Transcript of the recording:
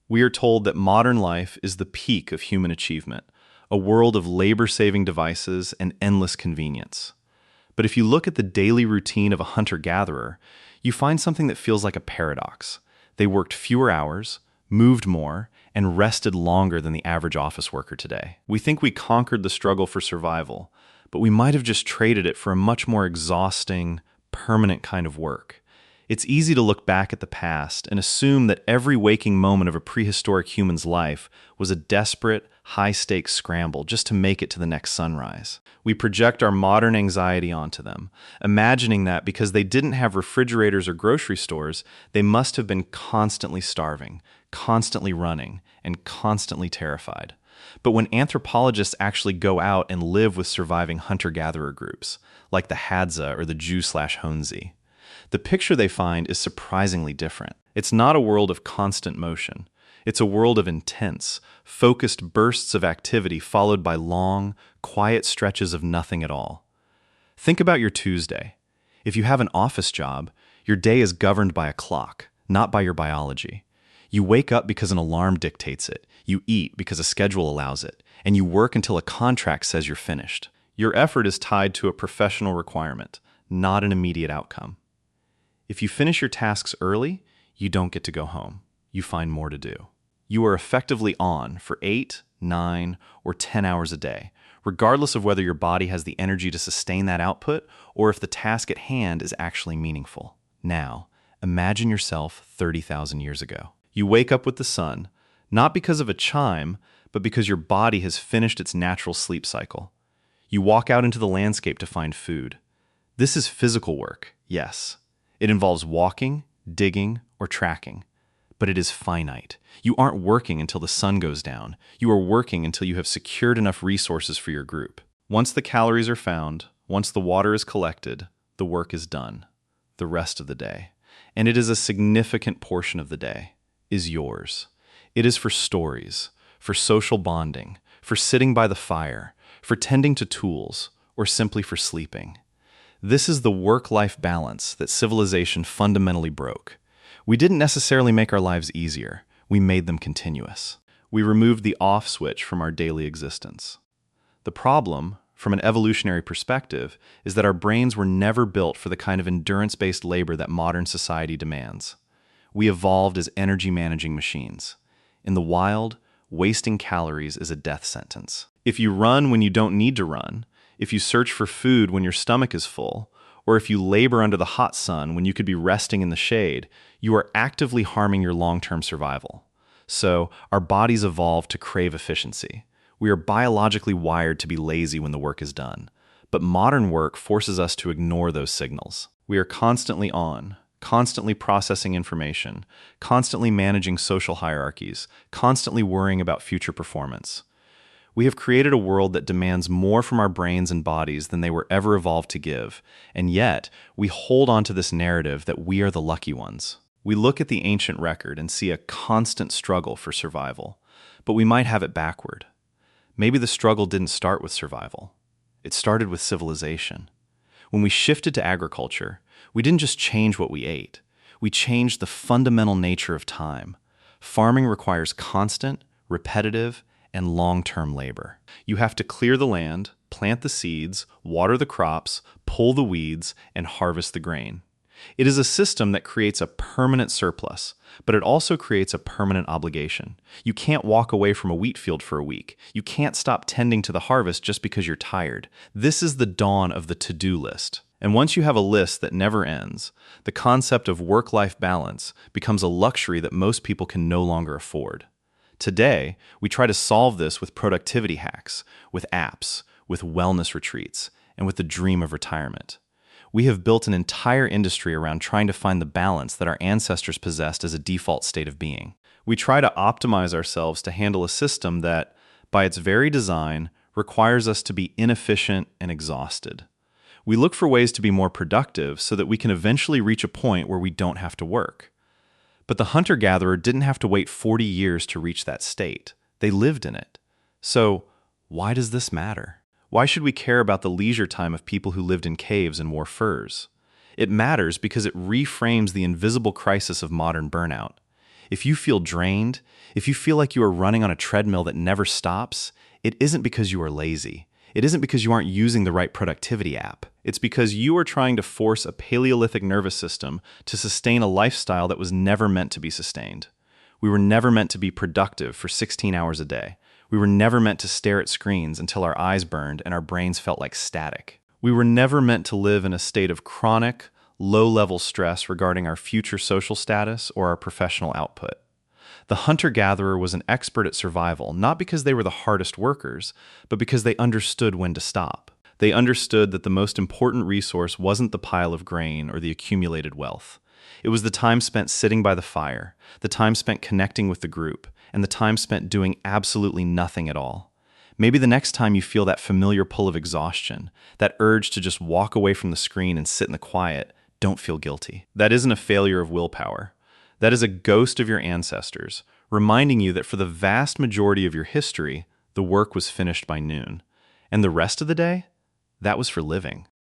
We are told that modern life is the peak of human achievement, a world of labor-saving devices and endless convenience. But if you look at the daily routine of a hunter-gatherer, you find something that feels like a paradox. They worked fewer hours, moved more, and rested longer than the average office worker today. We think we conquered the struggle for survival, but we might have just traded it for a much more exhausting, permanent kind of work. It's easy to look back at the past and assume that every waking moment of a prehistoric human's life was a desperate, high-stakes scramble just to make it to the next sunrise. We project our modern anxiety onto them, imagining that because they didn't have refrigerators or grocery stores, they must have been constantly starving, constantly running, and constantly terrified. But when anthropologists actually go out and live with surviving hunter-gatherer groups, like the Hadza or the Jew/Honzi, the picture they find is surprisingly different. It's not a world of constant motion. It's a world of intense, focused bursts of activity followed by long, quiet stretches of nothing at all. Think about your Tuesday. If you have an office job, your day is governed by a clock, not by your biology. You wake up because an alarm dictates it, you eat because a schedule allows it, and you work until a contract says you're finished. Your effort is tied to a professional requirement, not an immediate outcome. If you finish your tasks early, you don't get to go home. You find more to do. You are effectively on for 8, 9, or 10 hours a day, regardless of whether your body has the energy to sustain that output or if the task at hand is actually meaningful. Now, imagine yourself 30,000 years ago. You wake up with the sun, not because of a chime, but because your body has finished its natural sleep cycle. You walk out into the landscape to find food. This is physical work, yes. It involves walking, digging, or tracking. But it is finite. You aren't working until the sun goes down. You are working until you have secured enough resources for your group. Once the calories are found, once the water is collected, the work is done. The rest of the day, and it is a significant portion of the day, is yours. It is for stories, for social bonding, for sitting by the fire, for tending to tools, or simply for sleeping. This is the work-life balance that civilization fundamentally broke. We didn't necessarily make our lives easier. We made them continuous. We removed the off switch from our daily existence. The problem, from an evolutionary perspective, is that our brains were never built for the kind of endurance-based labor that modern society demands. We evolved as energy-managing machines. In the wild, wasting calories is a death sentence. If you run when you don't need to run, if you search for food when your stomach is full, or if you labor under the hot sun when you could be resting in the shade, you are actively harming your long-term survival. So, our bodies evolved to crave efficiency. We are biologically wired to be lazy when the work is done. But modern work forces us to ignore those signals. We are constantly on, constantly processing information, constantly managing social hierarchies, constantly worrying about future performance. We have created a world that demands more from our brains and bodies than they were ever evolved to give, and yet we hold on to this narrative that we are the lucky ones. We look at the ancient record and see a constant struggle for survival, but we might have it backward. Maybe the struggle didn't start with survival. It started with civilization. When we shifted to agriculture, we didn't just change what we ate. We changed the fundamental nature of time. Farming requires constant, repetitive, and long-term labor. You have to clear the land, plant the seeds, water the crops, pull the weeds, and harvest the grain. It is a system that creates a permanent surplus, but it also creates a permanent obligation. You can't walk away from a wheat field for a week. You can't stop tending to the harvest just because you're tired. This is the dawn of the to-do list. And once you have a list that never ends, the concept of work-life balance becomes a luxury that most people can no longer afford. Today, we try to solve this with productivity hacks, with apps, with wellness retreats, and with the dream of retirement. We have built an entire industry around trying to find the balance that our ancestors possessed as a default state of being. We try to optimize ourselves to handle a system that, by its very design, requires us to be inefficient and exhausted. We look for ways to be more productive so that we can eventually reach a point where we don't have to work. But the hunter-gatherer didn't have to wait 40 years to reach that state. They lived in it. So, why does this matter? Why should we care about the leisure time of people who lived in caves and wore furs? It matters because it reframes the invisible crisis of modern burnout. If you feel drained, if you feel like you are running on a treadmill that never stops, it isn't because you are lazy. It isn't because you aren't using the right productivity app. It's because you are trying to force a Paleolithic nervous system to sustain a lifestyle that was never meant to be sustained. We were never meant to be productive for 16 hours a day. We were never meant to stare at screens until our eyes burned and our brains felt like static. We were never meant to live in a state of chronic, low-level stress regarding our future social status or our professional output. The hunter-gatherer was an expert at survival, not because they were the hardest workers, but because they understood when to stop. They understood that the most important resource wasn't the pile of grain or the accumulated wealth. It was the time spent sitting by the fire, the time spent connecting with the group, and the time spent doing absolutely nothing at all. Maybe the next time you feel that familiar pull of exhaustion, that urge to just walk away from the screen and sit in the quiet, don't feel guilty. That isn't a failure of willpower. That is a ghost of your ancestors, reminding you that for the vast majority of your history, the work was finished by noon. And the rest of the day, that was for living.